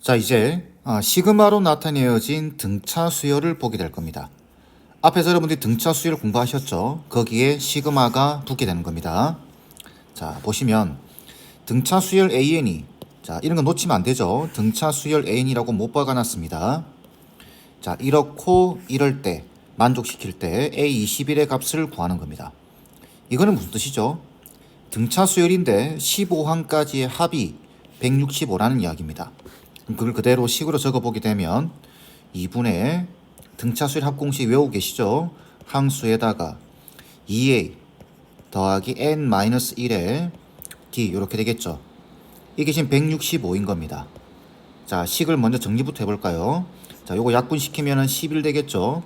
자, 이제 시그마로 나타내어진 등차 수열을 보게 될 겁니다. 앞에서 여러분들이 등차 수열 공부하셨죠? 거기에 시그마가 붙게 되는 겁니다. 자, 보시면 등차 수열 AN이, 자, 이런 거 놓치면 안 되죠. 등차 수열 AN이라고 못 박아놨습니다. 자, 이렇고 이럴 때, 만족시킬 때 A21의 값을 구하는 겁니다. 이거는 무슨 뜻이죠? 등차 수열인데 15항까지의 합이 165라는 이야기입니다. 그걸 그대로 식으로 적어보게 되면 2분의 등차 수열 합공식 외우고 계시죠? 항수에다가 2a 더하기 n-1의 d 이렇게 되겠죠. 이게 지금 165인 겁니다. 자, 식을 먼저 정리부터 해볼까요? 자, 요거 약분시키면은 11 되겠죠.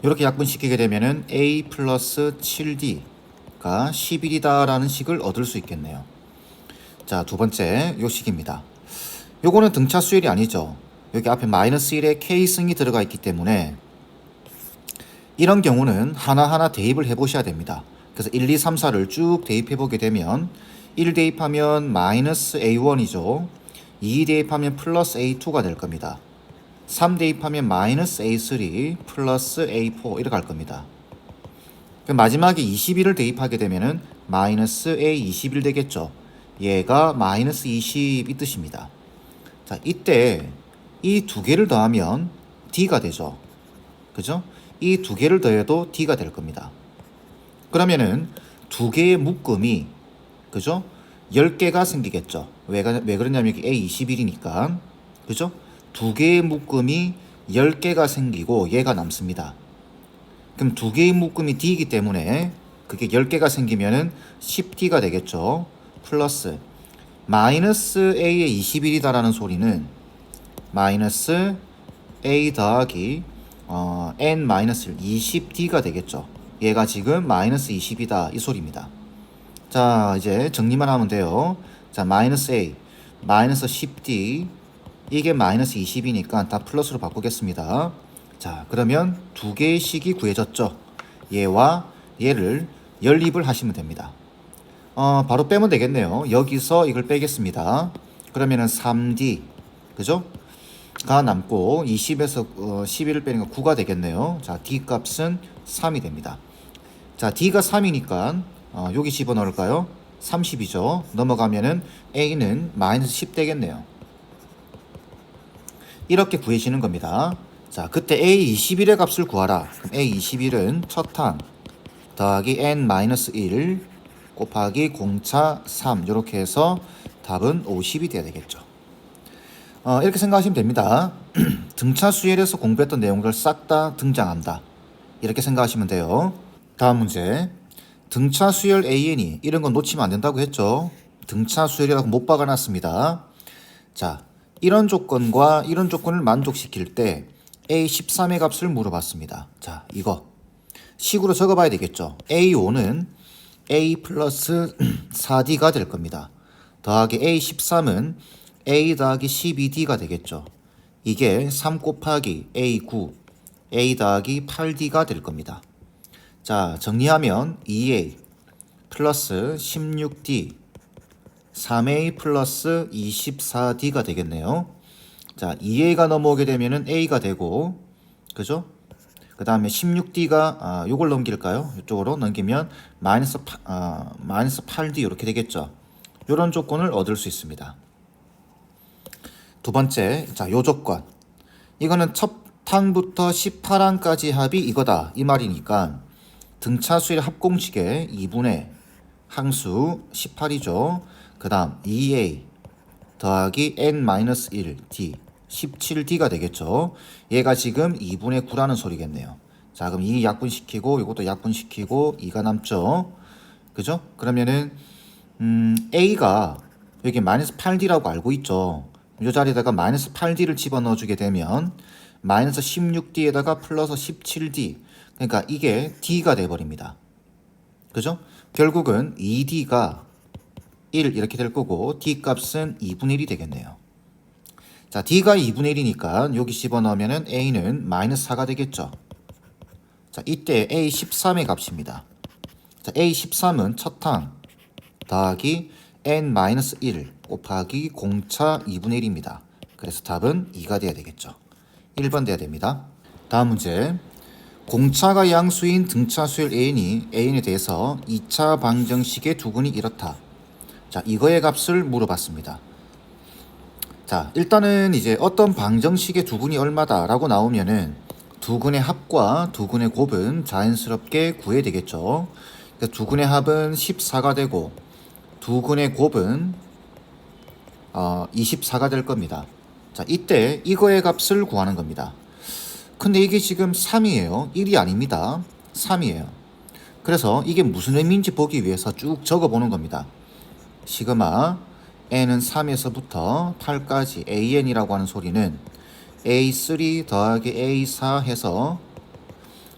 이렇게 약분시키게 되면은 a 플러스 7d가 11이다 라는 식을 얻을 수 있겠네요. 자, 두 번째 요 식입니다. 요거는 등차 수열이 아니죠. 여기 앞에 마이너스 1에 k승이 들어가 있기 때문에 이런 경우는 하나하나 대입을 해보셔야 됩니다. 그래서 1, 2, 3, 4를 쭉 대입해보게 되면 1 대입하면 마이너스 A1이죠. 2 대입하면 플러스 A2가 될 겁니다. 3 대입하면 마이너스 A3 플러스 A4 이렇게 갈 겁니다. 마지막에 21을 대입하게 되면은 마이너스 A21 되겠죠. 얘가 마이너스 20 이 뜻입니다. 자, 이때 이 두 개를 더하면 D가 되죠. 그죠? 이 두 개를 더해도 D가 될 겁니다. 그러면은 두 개의 묶음이, 그죠? 10개가 생기겠죠. 왜 그러냐면 여기 A21이니까. 그죠? 두 개의 묶음이 10개가 생기고 얘가 남습니다. 그럼 두 개의 묶음이 D이기 때문에 그게 10개가 생기면은 10D가 되겠죠. 플러스 마이너스 A의 21이다라는 소리는 마이너스 A 더하기 N-1 20D가 되겠죠. 얘가 지금 마이너스 20이다 이 소리입니다. 자, 이제 정리만 하면 돼요. 자, 마이너스 A 마이너스 10D 이게 마이너스 20이니까 다 플러스로 바꾸겠습니다. 자, 그러면 두 개의 식이 구해졌죠. 얘와 얘를 연립을 하시면 됩니다. 바로 빼면 되겠네요. 여기서 이걸 빼겠습니다. 그러면은 3D, 그죠? 가 남고 20에서 11을 빼니까 9가 되겠네요. 자, D 값은 3이 됩니다. 자, D가 3이니까 여기 집어넣을까요? 30이죠. 넘어가면은 A는 마이너스 10 되겠네요. 이렇게 구해지는 겁니다. 자, 그때 A21의 값을 구하라. 그럼 A21은 첫 항 더하기 N-1 곱하기 공차 3 이렇게 해서 답은 50이 돼야 되겠죠. 이렇게 생각하시면 됩니다. 등차 수열에서 공부했던 내용들 싹 다 등장한다. 이렇게 생각하시면 돼요. 다음 문제. 등차 수열 AN이 이런 건 놓치면 안 된다고 했죠. 등차 수열이라고 못 박아놨습니다. 자, 이런 조건과 이런 조건을 만족시킬 때 A13의 값을 물어봤습니다. 자, 이거 식으로 적어봐야 되겠죠. A5는 A 플러스 4D가 될 겁니다. 더하기 A13은 A 더하기 12D가 되겠죠. 이게 3 곱하기 A9, A 더하기 8D가 될 겁니다. 자, 정리하면 2A 플러스 16D, 3A 플러스 24D가 되겠네요. 자, 2A가 넘어오게 되면은 A가 되고, 그죠? 그 다음에 16D가, 요걸 넘길까요? 이쪽으로 넘기면 마이너스 8D 이렇게 되겠죠. 요런 조건을 얻을 수 있습니다. 두 번째, 자, 요 조건. 이거는 첫 항부터 18항까지 합이 이거다. 이 말이니까 등차 수열 합공식의 2분의 항수 18이죠. 그 다음 2A 더하기 N-1 D 17D가 되겠죠. 얘가 지금 2분의 9라는 소리겠네요. 자, 그럼 2 약분시키고 이것도 약분시키고 2가 남죠. 그죠? 그러면은 A가 여기 마이너스 8D라고 알고 있죠. 이 자리에다가 마이너스 8D를 집어넣어 주게 되면 마이너스 16D에다가 플러스 17D, 그러니까 이게 D가 돼버립니다. 그죠? 결국은 2D가 1 이렇게 될 거고 D 값은 2분의 1이 되겠네요. 자, D가 2분의 1이니까 여기 집어넣으면 A는 마이너스 4가 되겠죠. 자, 이때 A13의 값입니다. 자, A13은 첫 항 더하기 N-1 곱하기 공차 2분의 1입니다. 그래서 답은 2가 돼야 되겠죠. 1번 돼야 됩니다. 다음 문제. 공차가 양수인 등차 수열 N에 대해서 2차 방정식의 두근이 이렇다. 자, 이거의 값을 물어봤습니다. 자, 일단은 이제 어떤 방정식의 두근이 얼마다 라고 나오면은 두근의 합과 두근의 곱은 자연스럽게 구해야 되겠죠. 그러니까 두근의 합은 14가 되고 두근의 곱은 24가 될 겁니다. 자, 이때 이거의 값을 구하는 겁니다. 근데 이게 지금 3이에요. 1이 아닙니다. 3이에요. 그래서 이게 무슨 의미인지 보기 위해서 쭉 적어보는 겁니다. 시그마 n은 3에서부터 8까지 an이라고 하는 소리는 a3 더하기 a4 해서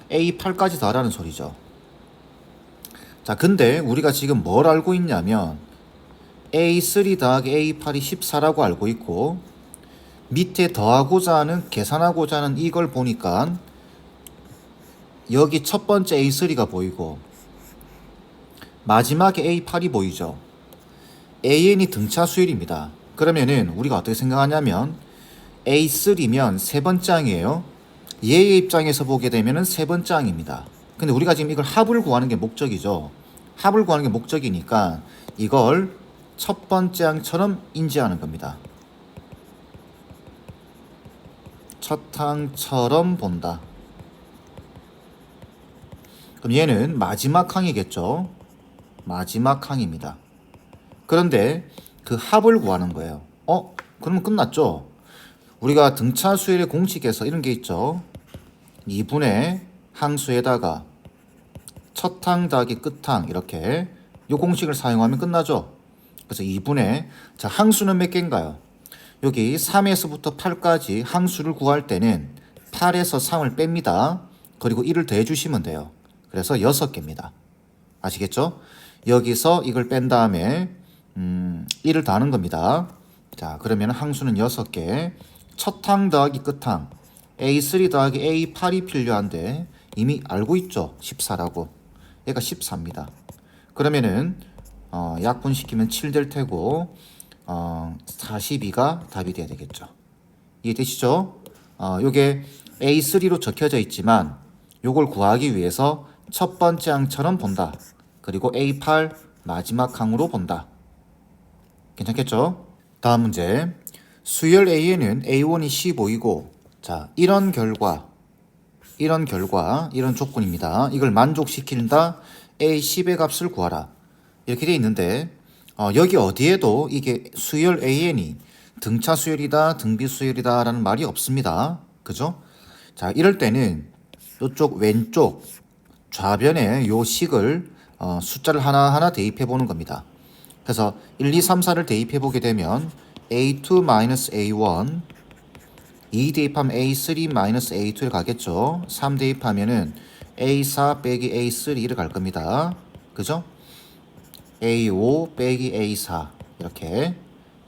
a8까지 더하라는 소리죠. 자, 근데 우리가 지금 뭘 알고 있냐면 a3 더하기 a8이 14라고 알고 있고 밑에 더하고자 하는 계산하고자 하는 이걸 보니까 여기 첫 번째 a3가 보이고 마지막에 a8이 보이죠. an이 등차 수열입니다. 그러면은 우리가 어떻게 생각하냐면 a3면 세 번째 항이에요. 얘의 입장에서 보게 되면은 세 번째 항입니다. 근데 우리가 지금 이걸 합을 구하는 게 목적이죠. 합을 구하는 게 목적이니까 이걸 첫 번째 항처럼 인지하는 겁니다. 첫 항처럼 본다. 그럼 얘는 마지막 항이겠죠. 마지막 항입니다. 그런데 그 합을 구하는 거예요. 그러면 끝났죠. 우리가 등차 수열의 공식에서 이런 게 있죠. 2분의 항수에다가 첫 항 더하기 끝 항 이렇게 이 공식을 사용하면 끝나죠. 그래서 2분의 자, 항수는 몇 개인가요? 여기 3에서부터 8까지 항수를 구할 때는 8에서 3을 뺍니다. 그리고 1을 더해 주시면 돼요. 그래서 6개입니다. 아시겠죠? 여기서 이걸 뺀 다음에 1을 더하는 겁니다. 자, 그러면 항수는 6개. 첫 항 더하기 끝 항 A3 더하기 A8이 필요한데 이미 알고 있죠. 14라고. 얘가 14입니다. 그러면은 약분시키면 7 될 테고 42가 답이 돼야 되겠죠. 이해되시죠? 요게 A3로 적혀져 있지만 요걸 구하기 위해서 첫 번째 항처럼 본다. 그리고 A8 마지막 항으로 본다. 괜찮겠죠? 다음 문제. 수열 A에는 A1이 15이고 자, 이런 조건입니다. 이걸 만족시킨다. A10의 값을 구하라. 이렇게 돼 있는데 여기 어디에도 이게 수열 AN이 등차 수열이다, 등비 수열이다 라는 말이 없습니다. 그죠? 자, 이럴 때는 이쪽 왼쪽 좌변에 요 식을 숫자를 하나하나 대입해 보는 겁니다. 그래서 1, 2, 3, 4를 대입해 보게 되면 A2-A1 2 대입하면 A3-A2를 가겠죠. 3 대입하면은 A4 빼기 A3를 갈 겁니다. 그죠? A5 빼기 A4 이렇게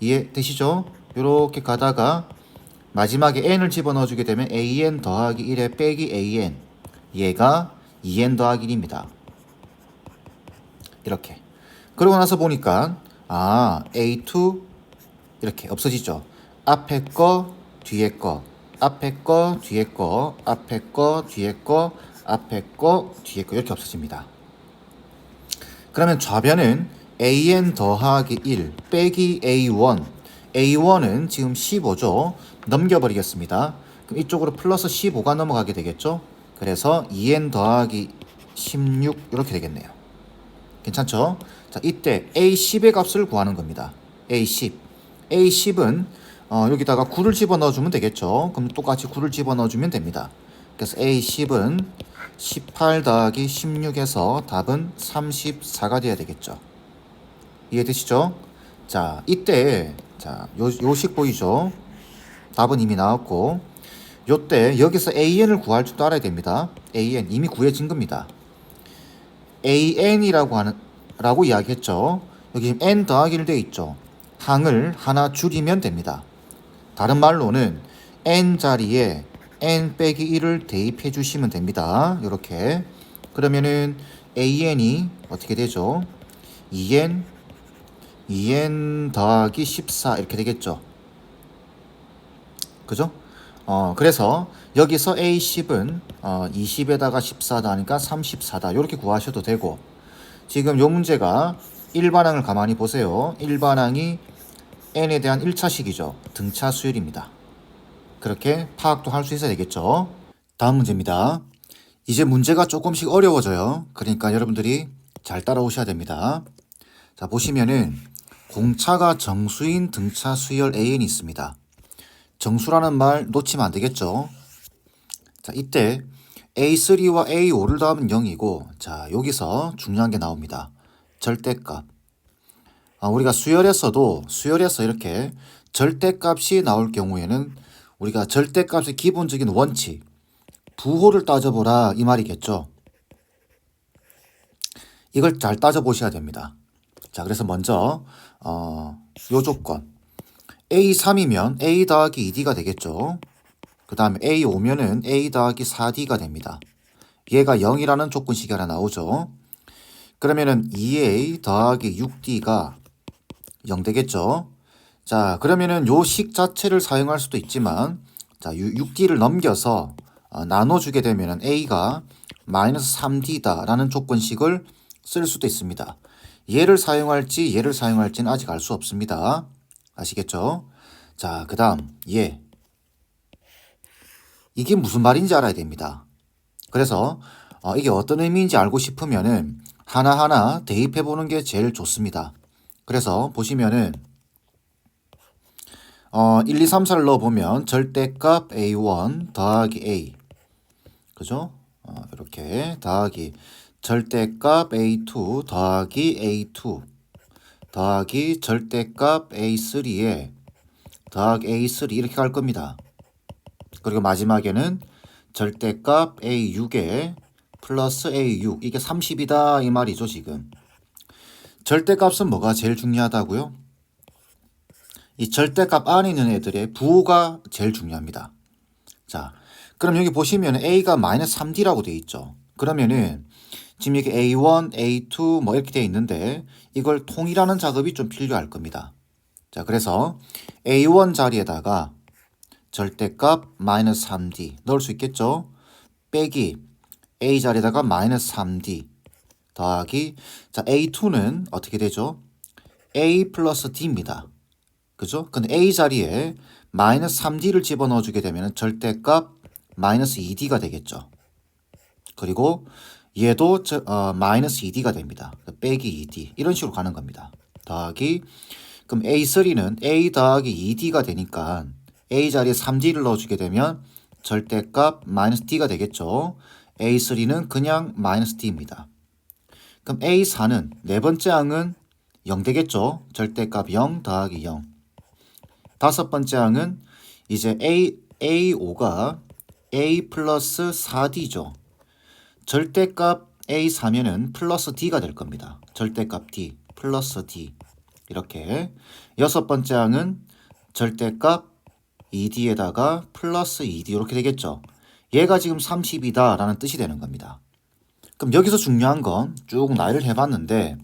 이해되시죠? 이렇게 가다가 마지막에 n을 집어넣어 주게 되면 an 더하기 1에 빼기 an 얘가 2n 더하기 1입니다. 이렇게 그러고 나서 보니까 A2 이렇게 없어지죠. 앞에 거 뒤에 거 앞에 거 뒤에 거 앞에 거 뒤에 거 앞에 거 뒤에 거 이렇게 없어집니다. 그러면 좌변은 an 더하기 1 빼기 a1 a1은 지금 15죠. 넘겨버리겠습니다. 그럼 이쪽으로 플러스 15가 넘어가게 되겠죠. 그래서 2n 더하기 16 이렇게 되겠네요. 괜찮죠? 자, 이때 A10의 값을 구하는 겁니다. A10. A10은 여기다가 9를 집어넣어주면 되겠죠. 그럼 똑같이 9를 집어넣어주면 됩니다. 그래서 A10은 18 더하기 16에서 답은 34가 돼야 되겠죠. 이해되시죠? 자, 이때 자, 요식 보이죠? 답은 이미 나왔고 요때 여기서 AN을 구할 줄도 알아야 됩니다. AN 이미 구해진 겁니다. AN이라고 이야기했죠. 여기 N 더하기 1 되어 있죠. 항을 하나 줄이면 됩니다. 다른 말로는 N 자리에 N 빼기 1을 대입해 주시면 됩니다. 이렇게 그러면은 AN이 어떻게 되죠? 2N 2n 더하기 14 이렇게 되겠죠. 그죠? 그래서 여기서 A10은 20에다가 14다 하니까 34다. 이렇게 구하셔도 되고, 지금 요 문제가 일반항을 가만히 보세요. 일반항이 n에 대한 1차식이죠. 등차 수열입니다. 그렇게 파악도 할 수 있어야 되겠죠. 다음 문제입니다. 이제 문제가 조금씩 어려워져요. 그러니까 여러분들이 잘 따라오셔야 됩니다. 자, 보시면은 공차가 정수인 등차 수열 AN이 있습니다. 정수라는 말 놓치면 안 되겠죠. 자, 이때 A3와 A5를 더하면 0이고, 자, 여기서 중요한 게 나옵니다. 절대값. 우리가 수열에서 이렇게 절대값이 나올 경우에는 우리가 절대값의 기본적인 원칙, 부호를 따져보라 이 말이겠죠. 이걸 잘 따져보셔야 됩니다. 자, 그래서 먼저 요 조건 A3이면 A 더하기 2D가 되겠죠. 그 다음에 A5면은 A 더하기 4D가 됩니다. 얘가 0이라는 조건식이 하나 나오죠. 그러면은 2A 더하기 6D가 0 되겠죠. 자, 그러면은 요 식 자체를 사용할 수도 있지만, 자, 6D를 넘겨서 나눠주게 되면은 A가 마이너스 3D다 라는 조건식을 쓸 수도 있습니다. 얘를 사용할지는 아직 알 수 없습니다. 아시겠죠? 자, 그 다음 얘. 이게 무슨 말인지 알아야 됩니다. 그래서 이게 어떤 의미인지 알고 싶으면은 하나하나 대입해 보는 게 제일 좋습니다. 그래서 보시면은 1, 2, 3, 4를 넣어보면 절대값 A1 더하기 A, 그죠? 이렇게 더하기 절대값 A2 더하기 A2 더하기 절대값 A3에 더하기 A3 이렇게 갈 겁니다. 그리고 마지막에는 절대값 A6에 플러스 A6, 이게 30이다 이 말이죠. 지금 절대값은 뭐가 제일 중요하다고요? 이 절대값 안에 있는 애들의 부호가 제일 중요합니다. 자, 그럼 여기 보시면 A가 마이너스 3D라고 되어 있죠. 그러면은 지금 이렇게 A1, A2 뭐 이렇게 되어 있는데 이걸 통일하는 작업이 좀 필요할 겁니다. 자, 그래서 A1 자리에다가 절대값 마이너스 3D 넣을 수 있겠죠. 빼기 A 자리에다가 마이너스 3D 더하기, 자, A2는 어떻게 되죠? A 플러스 D입니다. 그죠? 근데 A 자리에 마이너스 3D를 집어넣어 주게 되면 절대값 마이너스 2D가 되겠죠. 그리고 얘도 마이너스 2D가 됩니다. 빼기 2D 이런 식으로 가는 겁니다. 더하기, 그럼 A3는 A 더하기 2D가 되니까 A 자리에 3D를 넣어주게 되면 절대값 마이너스 D가 되겠죠. A3는 그냥 마이너스 D입니다. 그럼 A4는 네 번째 항은 0 되겠죠. 절대값 0 더하기 0. 다섯 번째 항은 이제 A5가 A 플러스 4D죠. 절대값 A4면은 플러스 D가 될 겁니다. 절대값 D 플러스 D. 이렇게 여섯 번째 항은 절대값 2D에다가 플러스 2D 이렇게 되겠죠. 얘가 지금 30이다 라는 뜻이 되는 겁니다. 그럼 여기서 중요한 건 쭉 나열을 해봤는데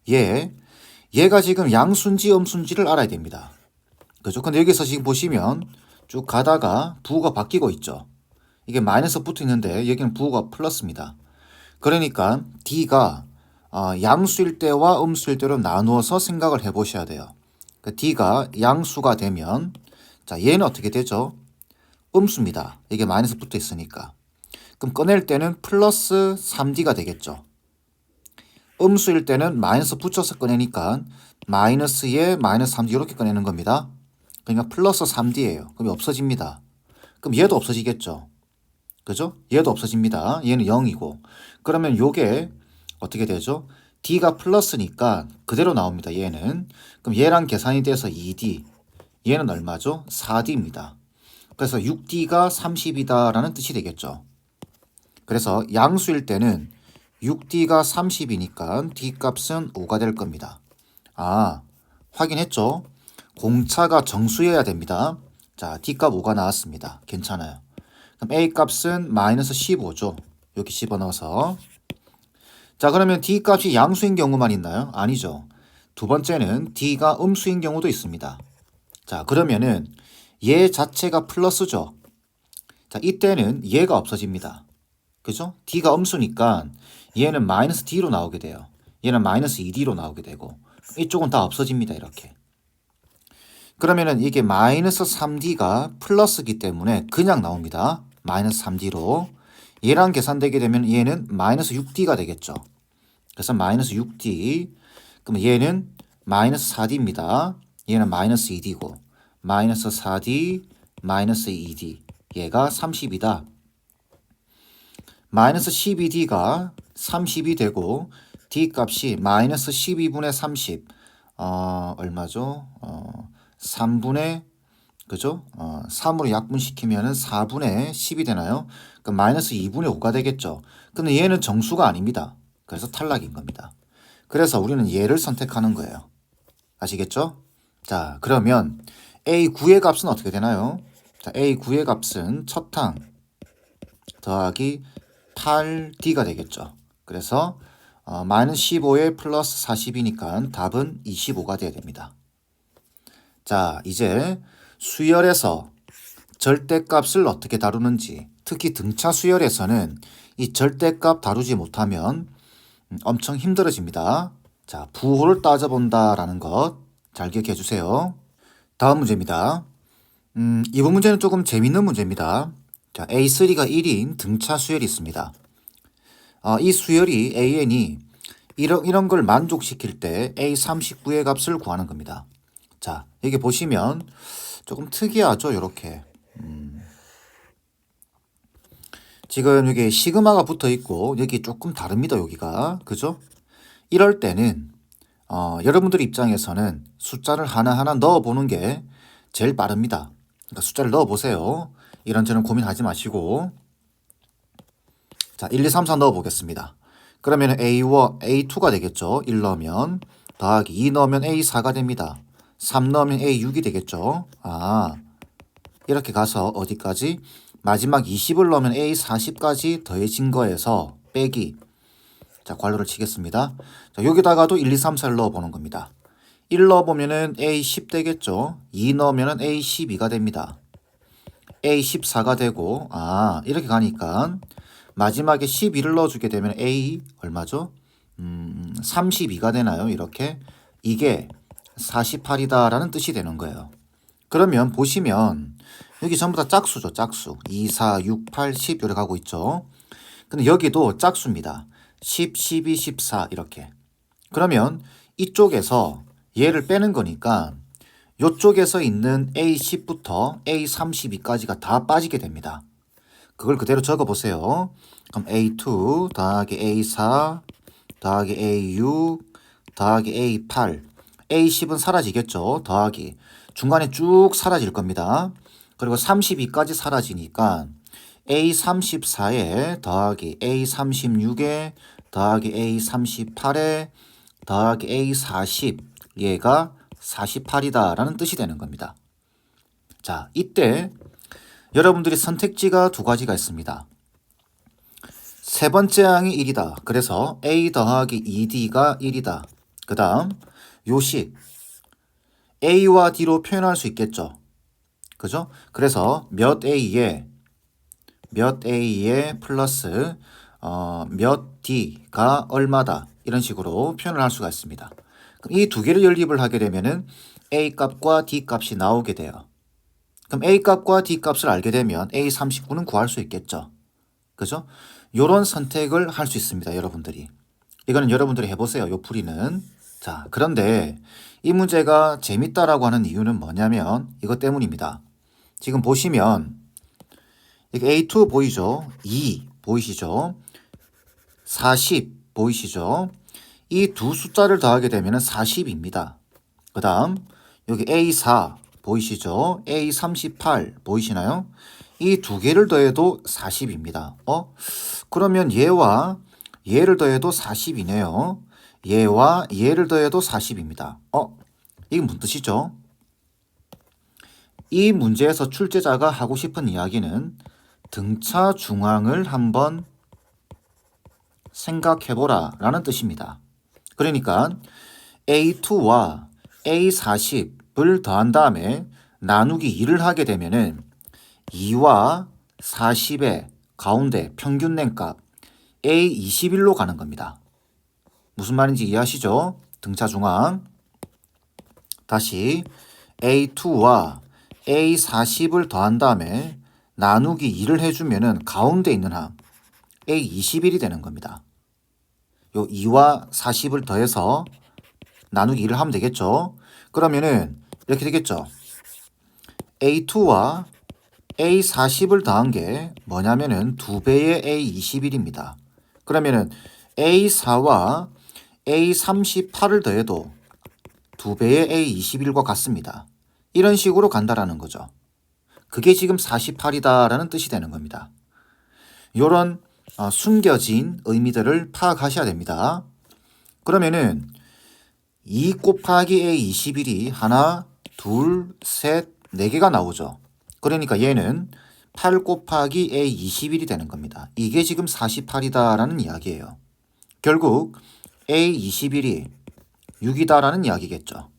얘가 지금 양수인지 음수인지를 알아야 됩니다. 그죠? 근데 여기서 지금 보시면 쭉 가다가 부호가 바뀌고 있죠. 이게 마이너스 붙어 있는데 여기는 부호가 플러스입니다. 그러니까 D가 양수일 때와 음수일 때로 나누어서 생각을 해 보셔야 돼요. 그러니까 D가 양수가 되면, 자, 얘는 어떻게 되죠? 음수입니다. 이게 마이너스 붙어 있으니까. 그럼 꺼낼 때는 플러스 3D가 되겠죠. 음수일 때는 마이너스 붙여서 꺼내니까 마이너스에 마이너스 3D 이렇게 꺼내는 겁니다. 그러니까 플러스 3D예요. 그럼 없어집니다. 그럼 얘도 없어지겠죠. 그죠? 얘도 없어집니다. 얘는 0이고. 그러면 요게 어떻게 되죠? D가 플러스니까 그대로 나옵니다. 얘는. 그럼 얘랑 계산이 돼서 2D. 얘는 얼마죠? 4D입니다. 그래서 6D가 30이다 라는 뜻이 되겠죠. 그래서 양수일 때는 6D가 30이니까 D 값은 5가 될 겁니다. 확인했죠? 공차가 정수여야 됩니다. 자, D 값 5가 나왔습니다. 괜찮아요. 그럼 A 값은 마이너스 15죠. 여기 집어넣어서. 자, 그러면 D 값이 양수인 경우만 있나요? 아니죠. 두 번째는 D가 음수인 경우도 있습니다. 자, 그러면은 얘 자체가 플러스죠. 자, 이때는 얘가 없어집니다. 그죠? D가 음수니까 얘는 마이너스 D로 나오게 돼요. 얘는 마이너스 2D로 나오게 되고 이쪽은 다 없어집니다. 이렇게. 그러면은 이게 마이너스 3D가 플러스기 때문에 그냥 나옵니다. 마이너스 3D로. 얘랑 계산되게 되면 얘는 마이너스 6D가 되겠죠. 그래서 마이너스 6D. 그럼 얘는 마이너스 4D입니다. 얘는 마이너스 2D고 마이너스 4D 마이너스 2D. 얘가 30이다. 마이너스 12D가 30이 되고 D 값이 마이너스 12분의 30 얼마죠? 3분의 그죠? 3으로 약분시키면은 4분의 10이 되나요? 그럼 마이너스 2분의 5가 되겠죠. 근데 얘는 정수가 아닙니다. 그래서 탈락인 겁니다. 그래서 우리는 얘를 선택하는 거예요. 아시겠죠? 자, 그러면 A9의 값은 어떻게 되나요? 자, A9의 값은 첫 항 더하기 8D가 되겠죠. 그래서 마이너스 15에 플러스 40이니까 답은 25가 돼야 됩니다. 자, 이제 수열에서 절대값을 어떻게 다루는지, 특히 등차 수열에서는 이 절대값 다루지 못하면 엄청 힘들어집니다. 자, 부호를 따져본다라는 것 잘 기억해 주세요. 다음 문제입니다. 이번 문제는 조금 재밌는 문제입니다. 자, A3가 1인 등차 수열이 있습니다. 이 수열이 AN이 이런 걸 만족시킬 때 A39의 값을 구하는 겁니다. 자, 여기 보시면 조금 특이하죠, 이렇게. 지금 여기 시그마가 붙어 있고 여기 조금 다릅니다, 여기가. 그죠? 이럴 때는 여러분들 입장에서는 숫자를 하나하나 넣어보는 게 제일 빠릅니다. 그러니까 숫자를 넣어보세요. 이런저런 고민하지 마시고. 자, 1, 2, 3, 4 넣어보겠습니다. 그러면 A2가 되겠죠. 1 넣으면 더하기 2 넣으면 A4가 됩니다. 3 넣으면 A6이 되겠죠. 이렇게 가서 어디까지? 마지막 20을 넣으면 A40까지 더해진 거에서 빼기. 자, 괄호를 치겠습니다. 자, 여기다가도 1, 2, 3, 4를 넣어보는 겁니다. 1 넣어보면은 A10 되겠죠. 2 넣으면은 A12가 됩니다. A14가 되고, 이렇게 가니까 마지막에 12를 넣어주게 되면 A 얼마죠? 32가 되나요? 이렇게. 이게 48이다라는 뜻이 되는 거예요. 그러면 보시면 여기 전부 다 짝수죠. 짝수. 2, 4, 6, 8, 10 이렇게 가고 있죠. 근데 여기도 짝수입니다. 10, 12, 14 이렇게. 그러면 이쪽에서 얘를 빼는 거니까 이쪽에서 있는 A10부터 A32까지가 다 빠지게 됩니다. 그걸 그대로 적어보세요. 그럼 A2 더하기 A4 더하기 A6 더하기 A8 A10은 사라지겠죠. 더하기 중간에 쭉 사라질 겁니다. 그리고 32까지 사라지니까 A34에 더하기 A36에 더하기 A38에 더하기 A40 얘가 48이다 라는 뜻이 되는 겁니다. 자, 이때 여러분들이 선택지가 두 가지가 있습니다. 세 번째 항이 1이다. 그래서 A 더하기 2D가 1이다. 그 다음 요식 A와 D로 표현할 수 있겠죠. 그죠? 그래서 몇 A에 플러스 몇 D가 얼마다 이런 식으로 표현을 할 수가 있습니다. 그럼 이 두 개를 연립을 하게 되면은 A 값과 D 값이 나오게 돼요. 그럼 A 값과 D 값을 알게 되면 A39는 구할 수 있겠죠. 그죠? 요런 선택을 할 수 있습니다. 여러분들이. 이거는 여러분들이 해보세요. 요 풀이는. 자, 그런데 이 문제가 재밌다라고 하는 이유는 뭐냐면 이것 때문입니다. 지금 보시면 여기 A2 보이죠? 2 보이시죠? 40 보이시죠? 이 두 숫자를 더하게 되면 40입니다. 그 다음 여기 A4 보이시죠? A38 보이시나요? 이 두 개를 더해도 40입니다. 그러면 얘와 얘를 더해도 40이네요. 얘와 얘를 더해도 40입니다. 이게 무슨 뜻이죠? 이 문제에서 출제자가 하고 싶은 이야기는 등차 중앙을 한번 생각해보라 라는 뜻입니다. 그러니까 A2와 A40을 더한 다음에 나누기 2를 하게 되면은 2와 40의 가운데 평균 낸값 A21로 가는 겁니다. 무슨 말인지 이해하시죠? 등차 중앙. 다시 A2와 A40을 더한 다음에 나누기 2를 해주면은 가운데 있는 항 A21이 되는 겁니다. 요 2와 40을 더해서 나누기 2를 하면 되겠죠. 그러면은 이렇게 되겠죠. A2와 A40을 더한 게 뭐냐면은 2배의 A21입니다. 그러면은 A4와 A38을 더해도 2배의 A21과 같습니다. 이런 식으로 간다라는 거죠. 그게 지금 48이다라는 뜻이 되는 겁니다. 이런 숨겨진 의미들을 파악하셔야 됩니다. 그러면은 2 곱하기 A21이 하나, 둘, 셋, 4개가 나오죠. 그러니까 얘는 8 곱하기 A21이 되는 겁니다. 이게 지금 48이다라는 이야기예요. 결국 A21이 6이다라는 이야기겠죠.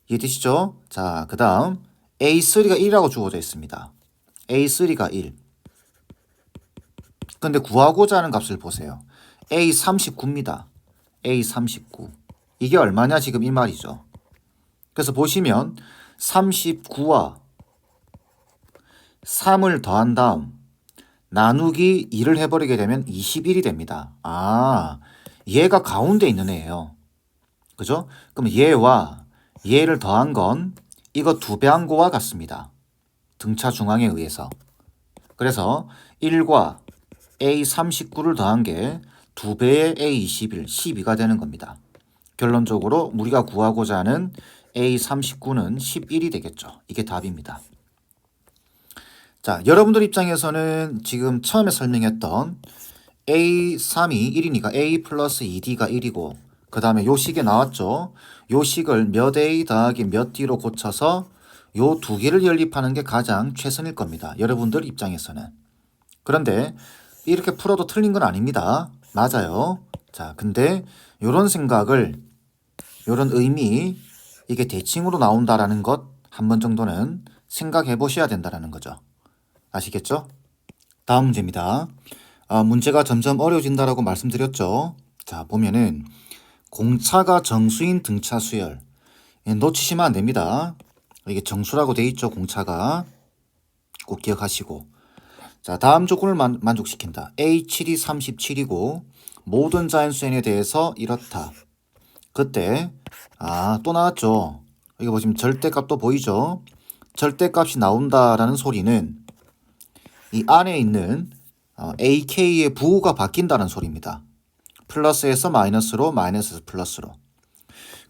이해되시죠? 자, 그 다음 A3가 1이라고 주어져 있습니다. A3가 1. 근데 구하고자 하는 값을 보세요. A39입니다. A39. 이게 얼마냐 지금 이 말이죠. 그래서 보시면 39와 3을 더한 다음 나누기 2를 해버리게 되면 21이 됩니다. 아, 얘가 가운데 있는 애예요. 그죠? 그럼 얘와 얘를 더한 건 이거 2배한 거와 같습니다. 등차 중앙에 의해서. 그래서 1과 A39를 더한 게 2배의 A21, 12가 되는 겁니다. 결론적으로 우리가 구하고자 하는 A39는 11이 되겠죠. 이게 답입니다. 자, 여러분들 입장에서는 지금 처음에 설명했던 A3이 1이니까 A 플러스 2D가 1이고 그 다음에 요 식에 나왔죠. 요 식을 몇 A 더하기 몇 D로 고쳐서 요 두 개를 연립하는 게 가장 최선일 겁니다. 여러분들 입장에서는. 그런데 이렇게 풀어도 틀린 건 아닙니다. 맞아요. 자, 근데 요런 생각을, 요런 의미, 이게 대칭으로 나온다라는 것 한 번 정도는 생각해 보셔야 된다는 거죠. 아시겠죠? 다음 문제입니다. 문제가 점점 어려워진다라고 말씀드렸죠. 자, 보면은 공차가 정수인 등차 수열. 놓치시면 안 됩니다. 이게 정수라고 돼 있죠, 공차가. 꼭 기억하시고. 자, 다음 조건을 만족시킨다. A7이 37이고 모든 자연수 n에 대해서 이렇다. 그때 또 나왔죠. 여기 보시면 절대값도 보이죠. 절대값이 나온다라는 소리는 이 안에 있는 AK의 부호가 바뀐다는 소리입니다. 플러스에서 마이너스로, 마이너스에서 플러스로.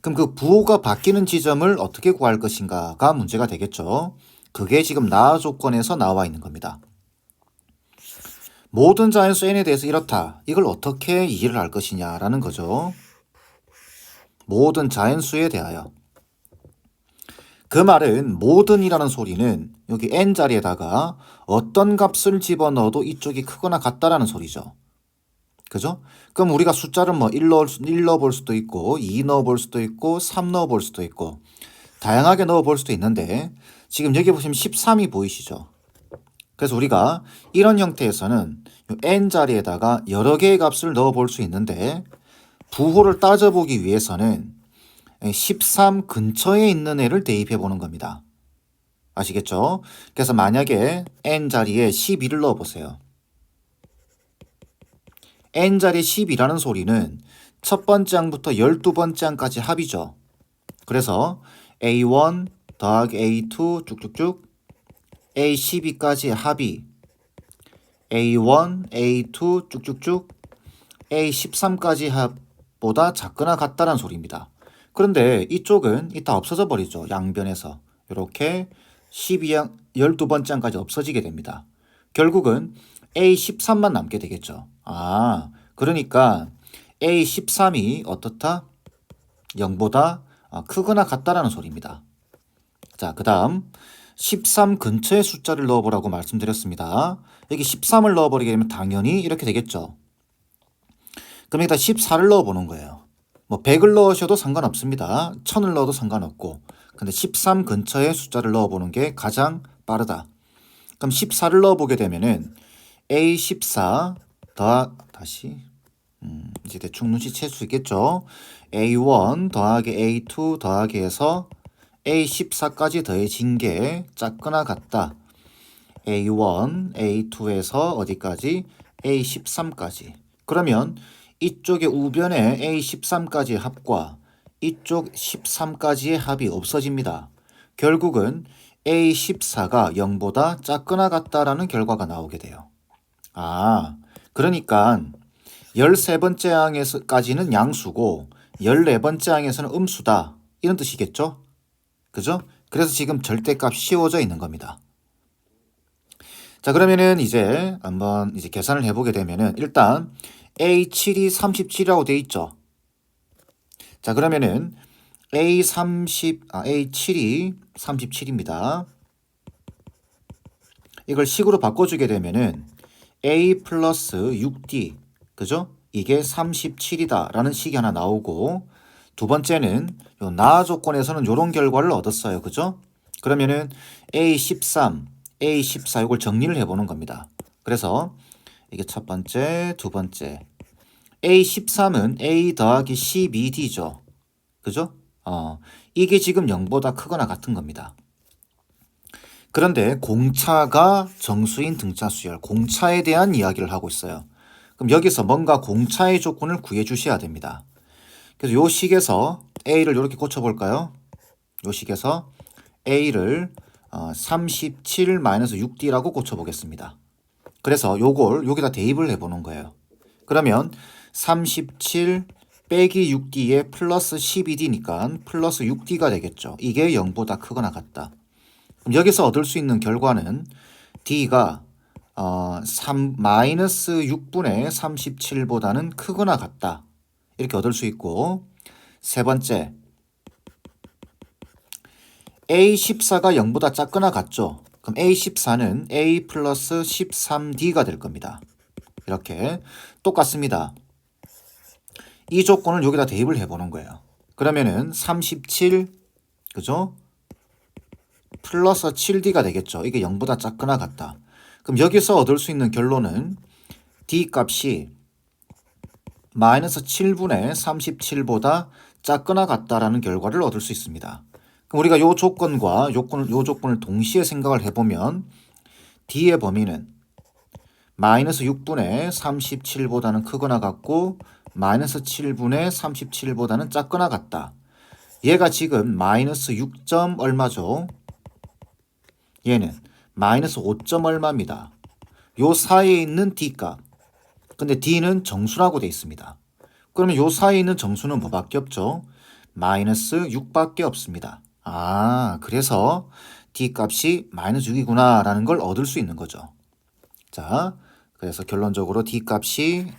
그럼 그 부호가 바뀌는 지점을 어떻게 구할 것인가가 문제가 되겠죠. 그게 지금 나 조건에서 나와 있는 겁니다. 모든 자연수 n에 대해서 이렇다. 이걸 어떻게 이해를 할 것이냐라는 거죠. 모든 자연수에 대하여. 그 말은 모든이라는 소리는 여기 n 자리에다가 어떤 값을 집어넣어도 이쪽이 크거나 같다라는 소리죠. 그죠? 그럼 우리가 숫자를 뭐 1 넣어볼 수도 있고 2 넣어볼 수도 있고 3 넣어볼 수도 있고 다양하게 넣어볼 수도 있는데 지금 여기 보시면 13이 보이시죠? 그래서 우리가 이런 형태에서는 n 자리에다가 여러 개의 값을 넣어볼 수 있는데 부호를 따져보기 위해서는 13 근처에 있는 애를 대입해 보는 겁니다. 아시겠죠? 그래서 만약에 n 자리에 12를 넣어보세요. n 자리에 12라는 소리는 첫 번째 항부터 12번째 항까지 합이죠. 그래서 A1 더하기 A2 쭉쭉쭉 A12까지 합이 A1, A2 쭉쭉쭉 A13까지 합보다 작거나 같다는 소리입니다. 그런데 이쪽은 이따 없어져 버리죠. 양변에서. 이렇게 12번째 항까지 없어지게 됩니다. 결국은 A13만 남게 되겠죠. 그러니까 A13이 어떻다? 0보다 크거나 같다라는 소리입니다. 자, 그 다음 13 근처의 숫자를 넣어보라고 말씀드렸습니다. 여기 13을 넣어버리게 되면 당연히 이렇게 되겠죠. 그럼 여기다 14를 넣어보는 거예요. 뭐 100을 넣으셔도 상관없습니다. 1000을 넣어도 상관없고. 근데 13 근처에 숫자를 넣어보는 게 가장 빠르다. 그럼 14를 넣어보게 되면은 A14 다시 이제 대충 눈치챌 수 있겠죠. A1 더하기 A2 더하기 해서 A14까지 더해진 게 작거나 같다. A1, A2에서 어디까지? A13까지. 그러면 이쪽의 우변에 A13까지의 합과 이쪽 13까지의 합이 없어집니다. 결국은 A14가 0보다 작거나 같다라는 결과가 나오게 돼요. 아, 그러니까 13번째 항에서까지는 양수고 14번째 항에서는 음수다. 이런 뜻이겠죠? 그죠? 그래서 지금 절대값 씌워져 있는 겁니다. 자, 그러면은 이제 한번 이제 계산을 해보게 되면은 일단 A7이 37이라고 돼 있죠. 자, 그러면은 A7이 37입니다. 이걸 식으로 바꿔주게 되면은 A 플러스 6D, 그죠? 이게 37이다 라는 식이 하나 나오고, 두 번째는 요 나 조건에서는 요런 결과를 얻었어요. 그죠? 그러면은 A13, A14 이걸 정리를 해보는 겁니다. 그래서 이게 첫 번째, 두 번째. A13은 A 더하기 12D죠. 그죠? 이게 지금 0보다 크거나 같은 겁니다. 그런데 공차가 정수인 등차 수열, 공차에 대한 이야기를 하고 있어요. 그럼 여기서 뭔가 공차의 조건을 구해 주셔야 됩니다. 그래서 요 식에서 A를 이렇게 고쳐볼까요? 요 식에서 A를 37-6D라고 고쳐보겠습니다. 그래서 요걸 여기다 대입을 해보는 거예요. 그러면 37 빼기 6D에 플러스 12D니까 플러스 6D가 되겠죠. 이게 0보다 크거나 같다. 그럼 여기서 얻을 수 있는 결과는 D가 마이너스 6분의 37보다는 크거나 같다. 이렇게 얻을 수 있고, 세 번째 A14가 0보다 작거나 같죠. 그럼 A14는 A 플러스 13D가 될 겁니다. 이렇게 똑같습니다. 이 조건을 여기다 대입을 해보는 거예요. 그러면은 37, 그죠? 플러스 7D가 되겠죠. 이게 0보다 작거나 같다. 그럼 여기서 얻을 수 있는 결론은 D 값이 마이너스 7분의 37보다 작거나 같다라는 결과를 얻을 수 있습니다. 그럼 우리가 요 조건과 요 조건을 동시에 생각을 해보면 D의 범위는 마이너스 6분의 37보다는 크거나 같고 마이너스 7분의 37보다는 작거나 같다. 얘가 지금 마이너스 6점 얼마죠? 얘는 마이너스 5점 얼마입니다. 요 사이에 있는 D값. 근데 D는 정수라고 되어 있습니다. 그러면 요 사이에 있는 정수는 뭐밖에 없죠? 마이너스 6밖에 없습니다. 그래서 D값이 마이너스 6이구나 라는 걸 얻을 수 있는 거죠. 자, 그래서 결론적으로 D값이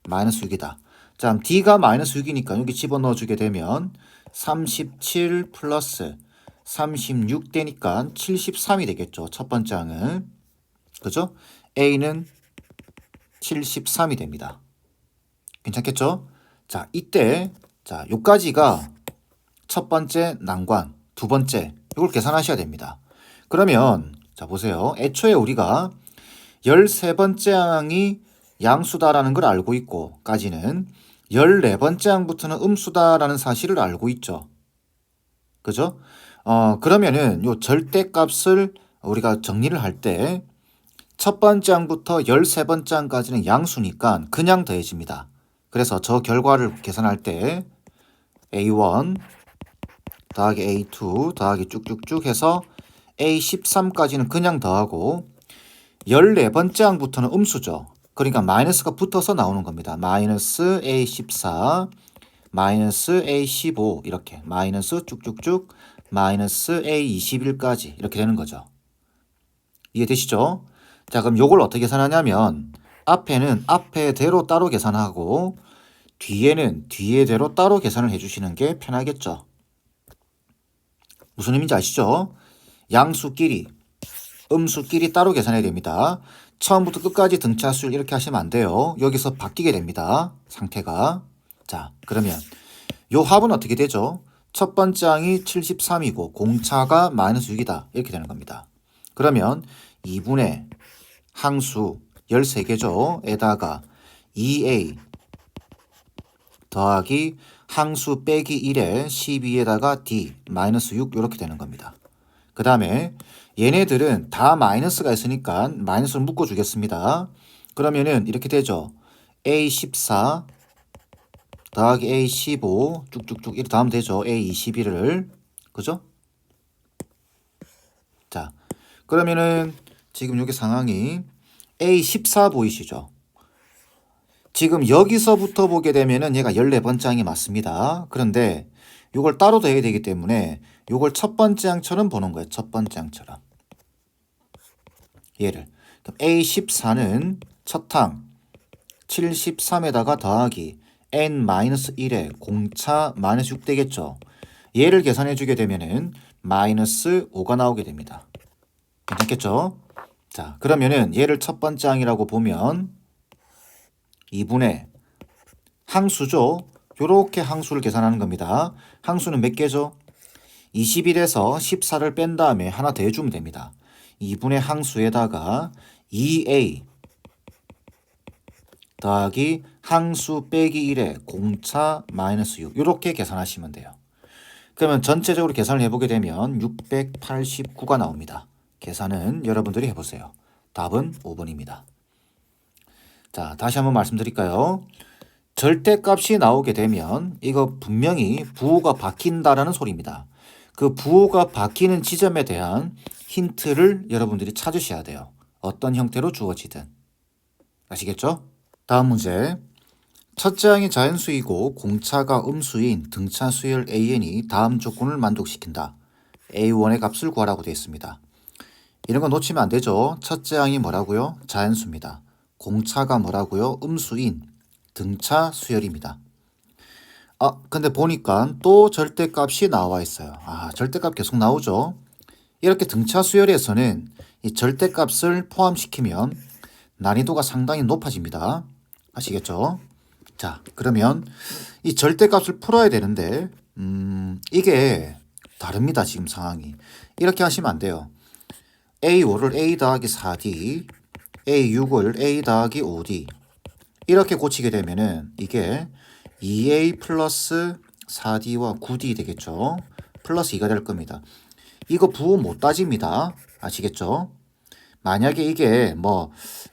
마이너스 6이다. 자, D가 마이너스 6이니까 여기 집어넣어 주게 되면 37 플러스 36 되니까 73이 되겠죠. 첫 번째 항은. 그죠? A는 73이 됩니다. 괜찮겠죠? 자, 이때 자, 요까지가 첫 번째 난관, 두 번째 이걸 계산하셔야 됩니다. 그러면 자, 보세요. 애초에 우리가 13번째 항이 양수다라는 걸 알고 있고 까지는 14번째 항부터는 음수다라는 사실을 알고 있죠. 그죠? 그러면은 요 절대값을 우리가 정리를 할 때 첫 번째 항부터 13번째 항까지는 양수니까 그냥 더해집니다. 그래서 저 결과를 계산할 때 A1 더하기 A2 더하기 쭉쭉쭉 해서 A13까지는 그냥 더하고 14번째 항부터는 음수죠. 그러니까 마이너스가 붙어서 나오는 겁니다. 마이너스 A14 마이너스 A15 이렇게 마이너스 쭉쭉쭉 마이너스 A21까지 이렇게 되는 거죠. 이해되시죠? 자, 그럼 요걸 어떻게 계산하냐면 앞에는 앞에대로 따로 계산하고 뒤에는 뒤에대로 따로 계산을 해주시는 게 편하겠죠. 무슨 의미인지 아시죠? 양수끼리 음수끼리 따로 계산해야 됩니다. 처음부터 끝까지 등차수를 이렇게 하시면 안 돼요. 여기서 바뀌게 됩니다. 상태가. 자, 그러면 요 합은 어떻게 되죠? 첫 번째 항이 73이고 공차가 마이너스 6이다. 이렇게 되는 겁니다. 그러면 2분의 항수 13개죠. 에다가 2a 더하기 항수 빼기 1에 12에다가 d 마이너스 6 이렇게 되는 겁니다. 그 다음에 얘네들은 다 마이너스가 있으니까 마이너스를 묶어주겠습니다. 그러면은 이렇게 되죠. A14 더하기 A15 쭉쭉쭉 이렇게 다음 되죠. A21을 그죠? 자 그러면은 지금 여기 상황이 A14 보이시죠? 지금 여기서부터 보게 되면은 얘가 14번째 항이 맞습니다. 그런데 이걸 따로 더해야 되기 때문에 이걸 첫 번째 항처럼 보는 거예요. 첫 번째 항처럼. 얘를. 그럼 A14는 첫 항 73에다가 더하기 n-1에 공차 마이너스 6 되겠죠. 얘를 계산해 주게 되면은 마이너스 5가 나오게 됩니다. 괜찮겠죠? 자, 그러면은 얘를 첫 번째 항이라고 보면 2분의 항수죠. 요렇게 항수를 계산하는 겁니다. 항수는 몇 개죠? 21에서 14를 뺀 다음에 하나 더해주면 됩니다. 2분의 항수에다가 2a 더하기 항수 빼기 1에 공차 마이너스 6 이렇게 계산하시면 돼요. 그러면 전체적으로 계산을 해보게 되면 689가 나옵니다. 계산은 여러분들이 해보세요. 답은 5번입니다. 자, 다시 한번 말씀드릴까요? 절대값이 나오게 되면 이거 분명히 부호가 바뀐다라는 소리입니다. 그 부호가 바뀌는 지점에 대한 힌트를 여러분들이 찾으셔야 돼요. 어떤 형태로 주어지든. 아시겠죠? 다음 문제. 첫째 항이 자연수이고 공차가 음수인 등차 수열 AN이 다음 조건을 만족시킨다. A1의 값을 구하라고 되어 있습니다. 이런 거 놓치면 안 되죠. 첫째 항이 뭐라고요? 자연수입니다. 공차가 뭐라고요? 음수인 등차 수열입니다. 근데 보니까 또 절대값이 나와 있어요. 절대값 계속 나오죠. 이렇게 등차 수열에서는 이 절대값을 포함시키면 난이도가 상당히 높아집니다. 아시겠죠? 자, 그러면 이 절대값을 풀어야 되는데 이게 다릅니다. 지금 상황이. 이렇게 하시면 안 돼요. A5를 A 더하기 4D, A6을 A 더하기 5D 이렇게 고치게 되면은 이게 2A 플러스 4D와 9D 되겠죠. 플러스 2가 될 겁니다. 이거 부호 못 따집니다. 아시겠죠? 만약에 이게 뭐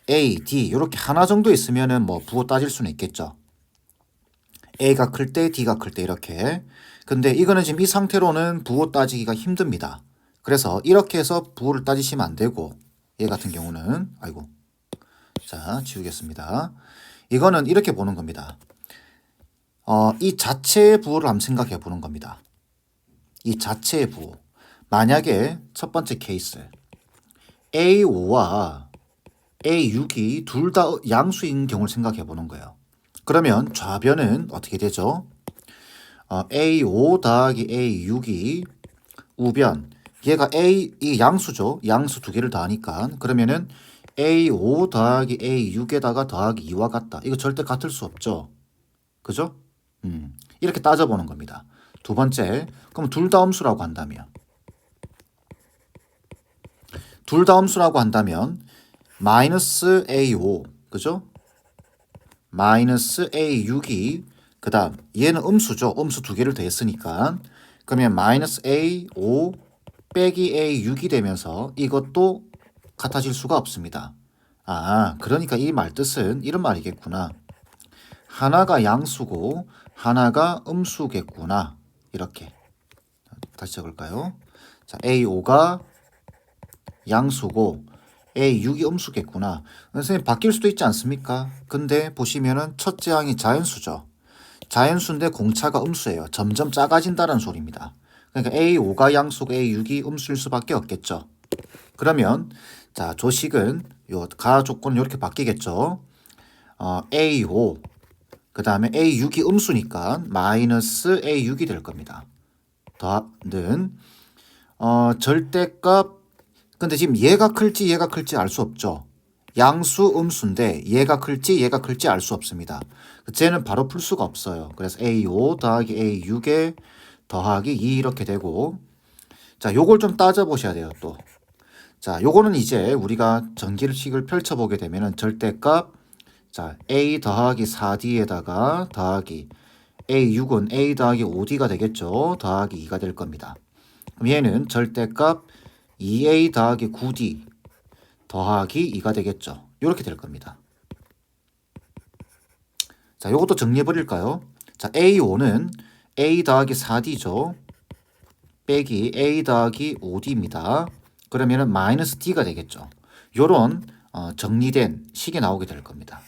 A, D 이렇게 하나 정도 있으면은 뭐 부호 따질 수는 있겠죠. A가 클 때, D가 클 때 이렇게. 근데 이거는 지금 이 상태로는 부호 따지기가 힘듭니다. 그래서 이렇게 해서 부호를 따지시면 안 되고 얘 같은 경우는 자, 지우겠습니다. 이거는 이렇게 보는 겁니다. 이 자체의 부호를 한번 생각해 보는 겁니다. 이 자체의 부호. 만약에 첫 번째 케이스 A5와 A6이 둘 다 양수인 경우를 생각해 보는 거예요. 그러면 좌변은 어떻게 되죠? A5 더하기 A6이 우변. 얘가 이 양수죠. 양수 두 개를 더하니까. 그러면은 A5 더하기 A6에다가 더하기 2와 같다. 이거 절대 같을 수 없죠. 그죠? 이렇게 따져보는 겁니다. 두 번째, 그럼 둘 다 음수라고 한다면 마이너스 A5, 그죠? 마이너스 A6이 그 다음 얘는 음수죠. 음수 두 개를 더했으니까 그러면 마이너스 A5 빼기 A6이 되면서 이것도 같아질 수가 없습니다. 그러니까 이 말뜻은 이런 말이겠구나. 하나가 양수고 하나가 음수겠구나. 이렇게 다시 적을까요? 자, A5가 양수고 A6이 음수겠구나. 선생님 바뀔 수도 있지 않습니까? 근데 보시면은 첫째 항이 자연수죠. 자연수인데 공차가 음수예요. 점점 작아진다는 소리입니다. 그러니까 A5가 양수고 A6이 음수일 수밖에 없겠죠. 그러면 자, 조식은 요 가 조건 이렇게 바뀌겠죠. A5 그 다음에 A6이 음수니까 마이너스 A6이 될 겁니다. 더는 절대값. 근데 지금 얘가 클지 알 수 없죠. 양수 음수인데 얘가 클지 알 수 없습니다. 쟤는 바로 풀 수가 없어요. 그래서 A5 더하기 A6에 더하기 2 이렇게 되고, 자, 요걸 좀 따져보셔야 돼요, 또. 자, 요거는 이제 우리가 전기식을 펼쳐보게 되면은 절대값, 자, A 더하기 4D에다가 더하기 A6은 A 더하기 5D가 되겠죠. 더하기 2가 될 겁니다. 그럼 얘는 절대값 2A 더하기 9D 더하기 2가 되겠죠. 이렇게 될 겁니다. 자, 요것도 정리해버릴까요? 자, A5는 A 더하기 4D죠. 빼기 A 더하기 5D입니다. 그러면은 마이너스 D가 되겠죠. 요런 정리된 식이 나오게 될 겁니다.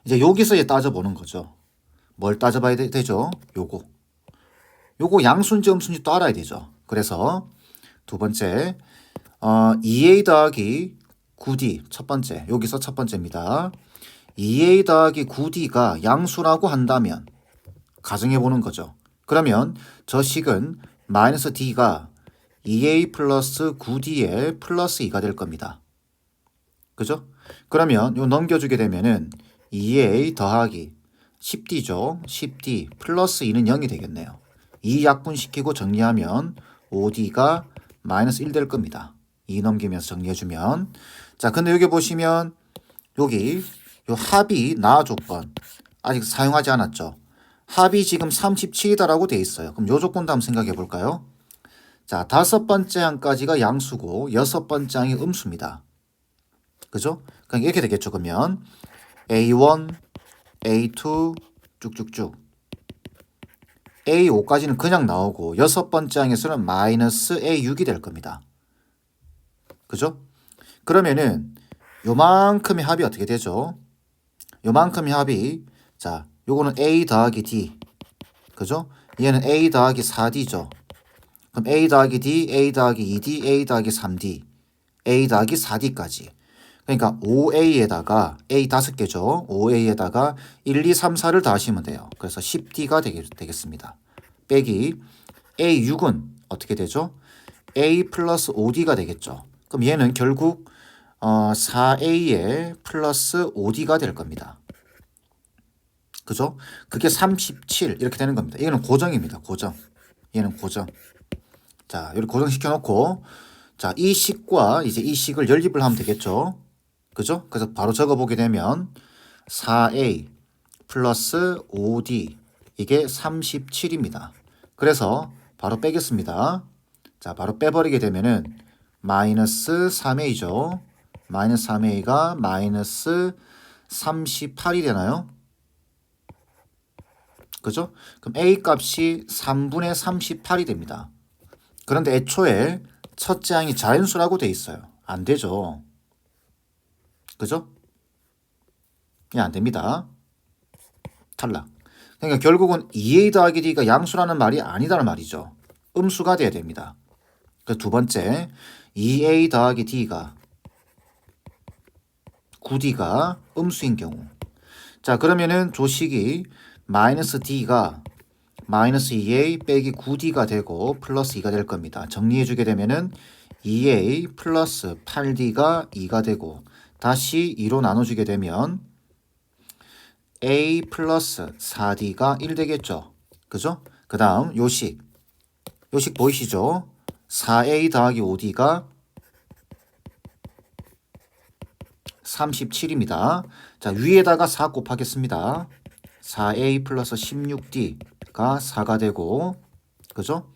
이제 여기서 따져보는 거죠. 뭘 따져봐야 되죠? 요거 양수인지 음수인지 또 알아야 되죠. 그래서 두 번째 2A 더하기 9D 첫 번째, 여기서 첫 번째입니다. 2A 더하기 9D가 양수라고 한다면 가정해 보는 거죠. 그러면 저 식은 마이너스 D가 2A 플러스 9D에 플러스 2가 될 겁니다. 그죠? 그러면 요 넘겨주게 되면은 2A 더하기 10D죠. 10D 플러스 2는 0이 되겠네요. 2 약분시키고 정리하면 5D가 마이너스 1 될 겁니다. 2 넘기면서 정리해주면. 자, 근데 여기 보시면 여기 요 합이 나 조건 아직 사용하지 않았죠. 합이 지금 37이다라고 돼 있어요. 그럼 요 조건도 한번 생각해 볼까요? 자, 다섯 번째 항까지가 양수고 여섯 번째 항이 음수입니다. 그죠? 그럼 이렇게 되겠죠. 그러면 A1, A2 쭉쭉쭉 A5까지는 그냥 나오고 여섯 번째 항에서는 마이너스 A6이 될 겁니다. 그죠? 그러면은 요만큼의 합이 어떻게 되죠? 요만큼의 합이, 자, 요거는 A 더하기 D. 그죠? 얘는 A 더하기 4D죠. 그럼 A 더하기 D, A 더하기 2D, A 더하기 3D, A 더하기 4D까지. 그러니까 5A에다가 A 5개죠. 5A에다가 1, 2, 3, 4를 더하시면 돼요. 그래서 10D가 되겠습니다. 빼기 A6은 어떻게 되죠? A 플러스 5D가 되겠죠. 그럼 얘는 결국 4A에 플러스 5D가 될 겁니다. 그죠? 그게 37 이렇게 되는 겁니다. 이거는 고정입니다. 고정. 얘는 고정. 자, 이렇게 고정시켜 놓고, 자, 이 식과 이제 이 식을 연립을 하면 되겠죠. 그죠? 그래서 바로 적어 보게 되면 4A 플러스 5D 이게 37입니다. 그래서 바로 빼겠습니다. 자, 바로 빼버리게 되면은 마이너스 3A죠. 마이너스 3A가 마이너스 38이 되나요? 그죠? 그럼 A 값이 3분의 38이 됩니다. 그런데 애초에 첫째 항이 자연수라고 돼 있어요. 안 되죠. 그죠? 예, 안 됩니다. 탈락. 그러니까 결국은 2A 더하기 D가 양수라는 말이 아니다는 말이죠. 음수가 돼야 됩니다. 그 두 번째, 2A 더하기 D가 9D가 음수인 경우. 자, 그러면은 조식이 마이너스 D가 마이너스 2A 빼기 9D가 되고 플러스 2가 될 겁니다. 정리해주게 되면은 2A 플러스 8D가 2가 되고 다시 2로 나눠주게 되면 A 플러스 4D가 1 되겠죠. 그죠? 그 다음 요식 보이시죠? 4A 더하기 5D가 37입니다. 자, 위에다가 4 곱하겠습니다. 4A 플러스 16D가 4가 되고, 그죠?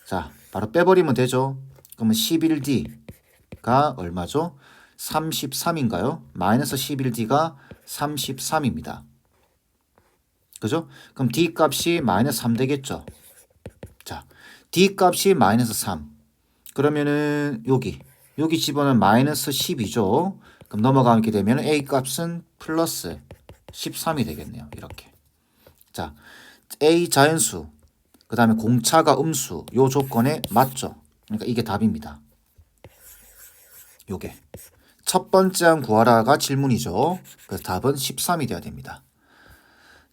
자, 바로 빼버리면 되죠. 그러면 11D가 얼마죠? 33인가요? 마이너스 11D가 33입니다. 그죠? 그럼 D 값이 마이너스 3 되겠죠? 자, D 값이 마이너스 3. 그러면은 여기 집어넣으면 마이너스 12죠? 그럼 넘어가게 되면 A 값은 플러스 13이 되겠네요. 이렇게. 자, A 자연수, 그 다음에 공차가 음수, 요 조건에 맞죠? 그러니까 이게 답입니다. 요게. 첫 번째 항 구하라가 질문이죠. 그래서 답은 13이 돼야 됩니다.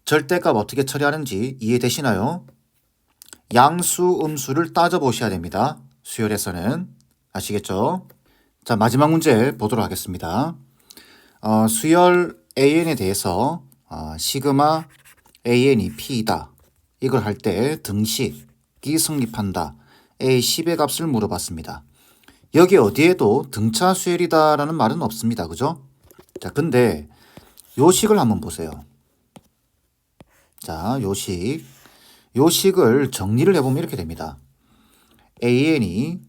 절대값 어떻게 처리하는지 이해되시나요? 양수, 음수를 따져보셔야 됩니다. 수열에서는. 아시겠죠? 자, 마지막 문제 보도록 하겠습니다. 수열 AN에 대해서 시그마 AN이 P이다. 이걸 할 때 등식이 성립한다. A10의 값을 물어봤습니다. 여기 어디에도 등차 수열이다라는 말은 없습니다. 그죠? 자, 근데 요 식을 한번 보세요. 자, 요 식을 정리를 해보면 이렇게 됩니다. AN이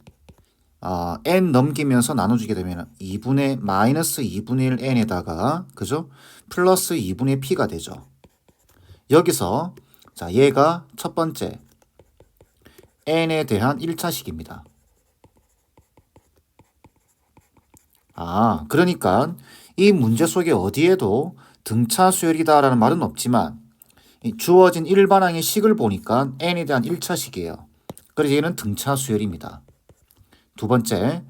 n 넘기면서 나눠주게 되면 2분의 마이너스 2분의 1 n에다가 그죠? 플러스 2분의 p가 되죠. 여기서 자, 얘가 첫 번째 n에 대한 1차식입니다. 그러니까 이 문제 속에 어디에도 등차 수열이다라는 말은 없지만 주어진 일반항의 식을 보니까 n에 대한 1차식이에요. 그래서 얘는 등차 수열입니다. 두 번째,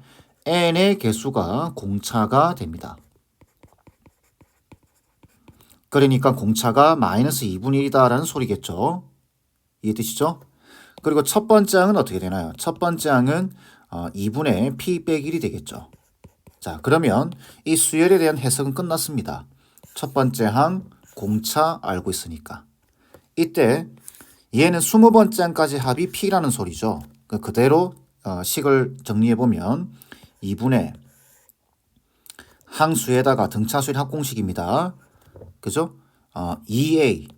n의 개수가 공차가 됩니다. 그러니까 공차가 마이너스 2분의 1이다라는 소리겠죠. 이해되시죠? 그리고 첫 번째 항은 어떻게 되나요? 첫 번째 항은 2분의 p 빼기 1이 되겠죠. 자, 그러면 이 수열에 대한 해석은 끝났습니다. 첫 번째 항 공차 알고 있으니까. 이때 얘는 20번째 항까지 합이 p라는 소리죠. 그대로 식을 정리해보면 2분의 항수에다가 등차수열 합공식입니다. 그죠? 2a,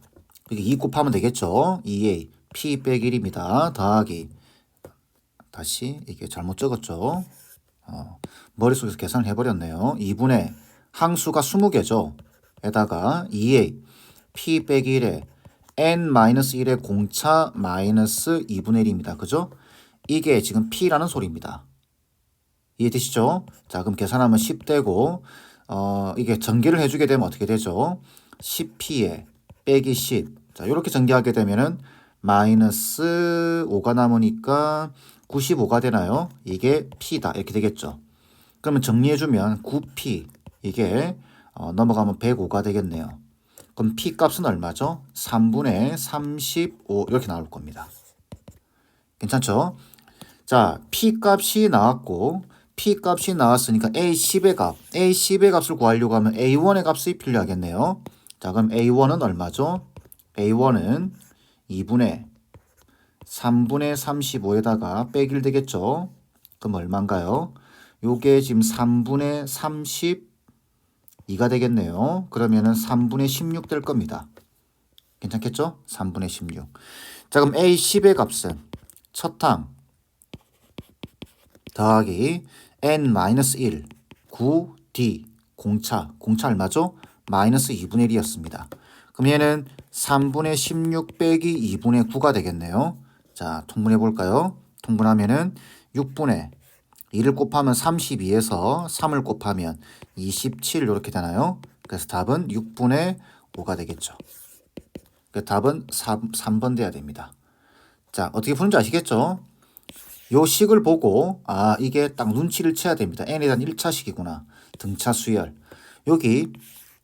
2 곱하면 되겠죠? 2a, p 빼기 1입니다. 더하기, 다시 이게 잘못 적었죠? 머릿속에서 계산을 해버렸네요. 2분의 항수가 20개죠? 에다가 2a, p 빼기 1에 n-1의 공차 마이너스 2분의 1입니다. 그죠? 이게 지금 p라는 소리입니다. 이해되시죠? 자, 그럼 계산하면 10되고 이게 전개를 해주게 되면 어떻게 되죠? 10p에 빼기 10. 자, 이렇게 전개하게 되면은 마이너스 5가 남으니까 95가 되나요? 이게 p다. 이렇게 되겠죠. 그러면 정리해주면 9p 이게 넘어가면 105가 되겠네요. 그럼 p 값은 얼마죠? 3분의 35 이렇게 나올 겁니다. 괜찮죠? 자, p 값이 나왔고 p 값이 나왔으니까 a10의 값을 구하려고 하면 a1의 값이 필요하겠네요. 자, 그럼 a1은 얼마죠? a1은 2분의 3분의 35에다가 빼기를 되겠죠. 그럼 얼마인가요? 요게 지금 3분의 32가 되겠네요. 그러면은 3분의 16 될 겁니다. 괜찮겠죠? 3분의 16. 자, 그럼 a10의 값은 첫 항 더하기 n-1 9d 공차 얼마죠? 마이너스 2분의 1이었습니다. 그럼 얘는 3분의 16 빼기 2분의 9가 되겠네요. 자, 통분해 볼까요? 통분하면은 6분의 2를 곱하면 32에서 3을 곱하면 27 이렇게 되나요? 그래서 답은 6분의 5가 되겠죠. 그 답은 3번 돼야 됩니다. 자, 어떻게 푸는지 아시겠죠? 요 식을 보고 이게 딱 눈치를 채야 됩니다. n에 대한 1차식이구나. 등차 수열. 여기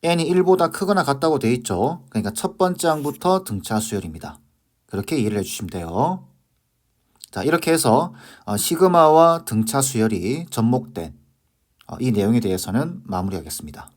n이 1보다 크거나 같다고 돼 있죠. 그러니까 첫 번째 항부터 등차 수열입니다. 그렇게 이해를 해주시면 돼요. 자, 이렇게 해서 시그마와 등차 수열이 접목된 이 내용에 대해서는 마무리하겠습니다.